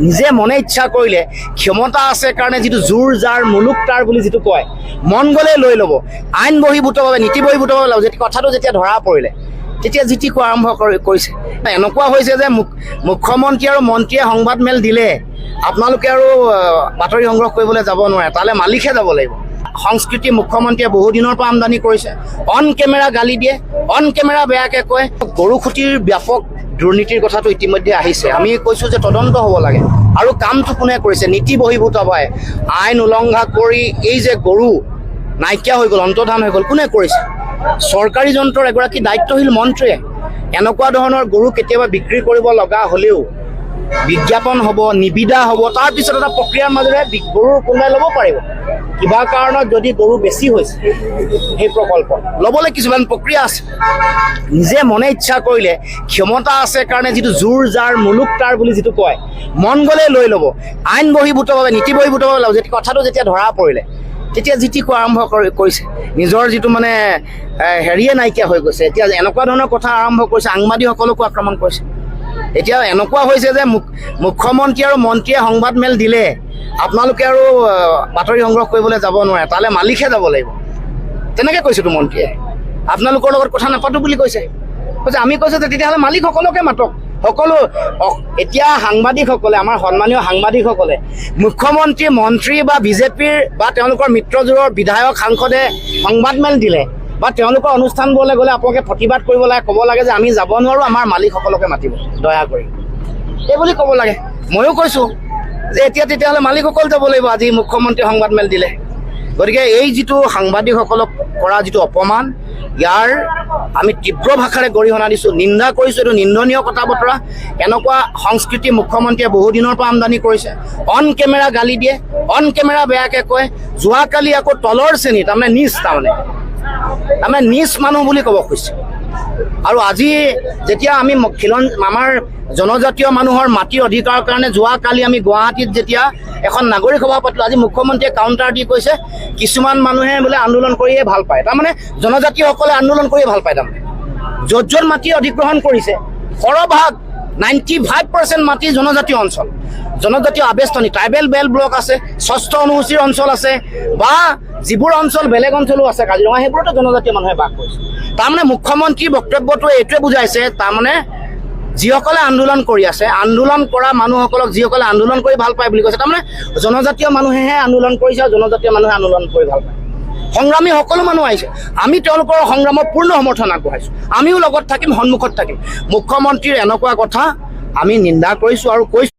নিজে মনে ইচ্ছা কৰিলে ক্ষমতা আছে কাৰণে যিটো জোৰ যাৰ মুলুক তাৰ বুলি যিটো কয়, মন গ'লে লৈ ল'ব, আইন বহিভূতভাৱে নীতি বহিভূতভাৱে ল'ব। যেতিয়া কথাটো যেতিয়া ধৰা পৰিলে তেতিয়া যি টি কোৱা আৰম্ভ কৰিছে। এনেকুৱা হৈছে যে মুখ্যমন্ত্ৰী আৰু মন্ত্ৰীয়ে সংবাদ মেল দিলে আপোনালোকে আৰু বাতৰি সংগ্ৰহ কৰিবলৈ যাব নোৱাৰে, তালৈ মালিকহে যাব লাগিব। সংস্কৃতি মুখ্যমন্ত্ৰীয়ে বহু দিনৰ পৰা আমদানি কৰিছে, অন কেমেৰা গালি দিয়ে, অন কেমেৰা বেয়াকৈ কয়। গৰু খুটিৰ ব্যাপক দুৰ্নীতিৰ কথাটো ইতিমধ্যে আহিছে। আমি কৈছোঁ যে তদন্ত হ'ব লাগে। আৰু কামটো কোনে কৰিছে? নীতি বহিভূতভাৱে আইন উলংঘা কৰি এই যে গৰু নাইকিয়া হৈ গ'ল, অন্তৰ্ধান হৈ গ'ল, কোনে কৰিছে? চৰকাৰী যন্ত্ৰৰ এগৰাকী দায়িত্বশীল মন্ত্ৰীয়ে। এনেকুৱা ধৰণৰ গৰু কেতিয়াবা বিক্ৰী কৰিব লগা হ'লেও বিজ্ঞাপন হ'ব, নিবিদা হ'ব, তাৰপিছত এটা প্ৰক্ৰিয়াৰ মাজেৰে গৰুৰ কোনোবাই ল'ব পাৰিব। কিবা কাৰণত যদি গৰু বেছি হৈছে সেই প্ৰকল্প ল'বলৈ কিছুমান প্ৰক্ৰিয়া আছে। নিজে মনে ইচ্ছা কৰিলে ক্ষমতা আছে কাৰণে যিটো জোৰ যাৰ মুলুক তাৰ বুলি যিটো কয়, মন গ'লে লৈ ল'ব, আইন বহিভূতভাৱে নীতি বহিভূতভাৱে ল'ব। যেতিয়া কথাটো যেতিয়া ধৰা পৰিলে তেতিয়া যি টি কোৱা আৰম্ভ কৰিছে। নিজৰ যিটো মানে হেৰিয়ে নাইকিয়া হৈ গৈছে। এতিয়া এনেকুৱা ধৰণৰ কথা আৰম্ভ কৰিছে, সাংবাদিকসকলকো আক্ৰমণ কৰিছে। এতিয়া এনেকুৱা হৈছে যে মুখ্যমন্ত্ৰী আৰু মন্ত্ৰীয়ে সংবাদ মেল দিলে আপোনালোকে আৰু বাতৰি সংগ্ৰহ কৰিবলৈ যাব নোৱাৰে, তালৈ মালিকহে যাব লাগিব, তেনেকৈ কৈছেতো মন্ত্ৰীয়ে। আপোনালোকৰ লগত কথা নাপাতো বুলি কৈছে। আমি কৈছোঁ যে তেতিয়াহ'লে মালিকসকলকে মাতক। সকলো এতিয়া সাংবাদিকসকলে, আমাৰ সন্মানীয় সাংবাদিকসকলে মুখ্যমন্ত্ৰী, মন্ত্ৰী বা বিজেপিৰ বা তেওঁলোকৰ মিত্ৰজোঁটৰ বিধায়ক, সাংসদে সংবাদ মেল দিলে বা তেওঁলোকৰ অনুষ্ঠানবোৰলৈ গ'লে আপোনালোকে প্ৰতিবাদ কৰিব লাগে, ক'ব লাগে যে আমি যাব নোৱাৰোঁ, আমাৰ মালিকসকলকে মাতিব দয়া কৰি, এই বুলি ক'ব লাগে। ময়ো কৈছোঁ যে এতিয়া তেতিয়াহ'লে মালিকসকল যাব লাগিব আজি মুখ্যমন্ত্ৰীয়ে সংবাদ মেল দিলে। গতিকে এই যিটো সাংবাদিকসকলক কৰা যিটো অপমান, ইয়াৰ আমি তীব্ৰ ভাষাৰে গৰিহণা দিছোঁ, নিন্দা কৰিছোঁ। এইটো নিন্দনীয় কথা বতৰা। এনেকুৱা সংস্কৃতি মুখ্যমন্ত্ৰীয়ে বহু দিনৰ পৰা আমদানি কৰিছে। অন কেমেৰা গালি দিয়ে, অন কেমেৰা বেয়াকৈ কয়। যোৱাকালি আকৌ তলৰ শ্ৰেণী, তাৰমানে নিজ মানুহ বুলি ক'ব খুজিছে। আৰু আজি যেতিয়া আমি আমাৰ জনজাতীয় মানুহৰ মাটিৰ অধিকাৰৰ কাৰণে যোৱাকালি আমি গুৱাহাটীত যেতিয়া এখন নাগৰিক সভা পাতিলোঁ, আজি মুখ্যমন্ত্ৰীয়ে কাউণ্টাৰ দি কৈছে কিছুমান মানুহে বোলে আন্দোলন কৰিয়ে ভাল পায়। তাৰমানে জনজাতীয়সকলে আন্দোলন কৰিয়ে ভাল পায়। তাৰমানে য'ত মাটি অধিগ্ৰহণ কৰিছে সৰহভাগ 95% মাটি জনজাতীয় অঞ্চল, জনজাতীয় আৱেষ্টনী, ট্ৰাইবেল বেল্ট ব্লক আছে, ষষ্ঠ অনুসূচীৰ অঞ্চল আছে বা যিবোৰ অঞ্চল বেলেগ অঞ্চলো আছে কাজিৰঙা, সেইবোৰতো জনজাতীয় মানুহে বাস কৰিছে। তাৰমানে মুখ্যমন্ত্ৰীৰ বক্তব্যটোৱে এইটোৱে বুজাইছে, তাৰমানে যিসকলে আন্দোলন কৰি আছে, আন্দোলন কৰা মানুহসকলক যিসকলে আন্দোলন কৰি ভাল পায় বুলি কৈছে, তাৰমানে জনজাতীয় মানুহেহে আন্দোলন কৰিছে আৰু জনজাতীয় মানুহে আন্দোলন কৰি ভাল পায়। সংগ্ৰামী সকলো মানুহ আহিছে, আমি তেওঁলোকৰ সংগ্ৰামৰ পূৰ্ণ সমৰ্থন আগবঢ়াইছোঁ, আমিও লগত থাকিম, সন্মুখত থাকিম। মুখ্যমন্ত্ৰীৰ এনেকুৱা কথা আমি নিন্দা কৰিছোঁ আৰু কৈছোঁ।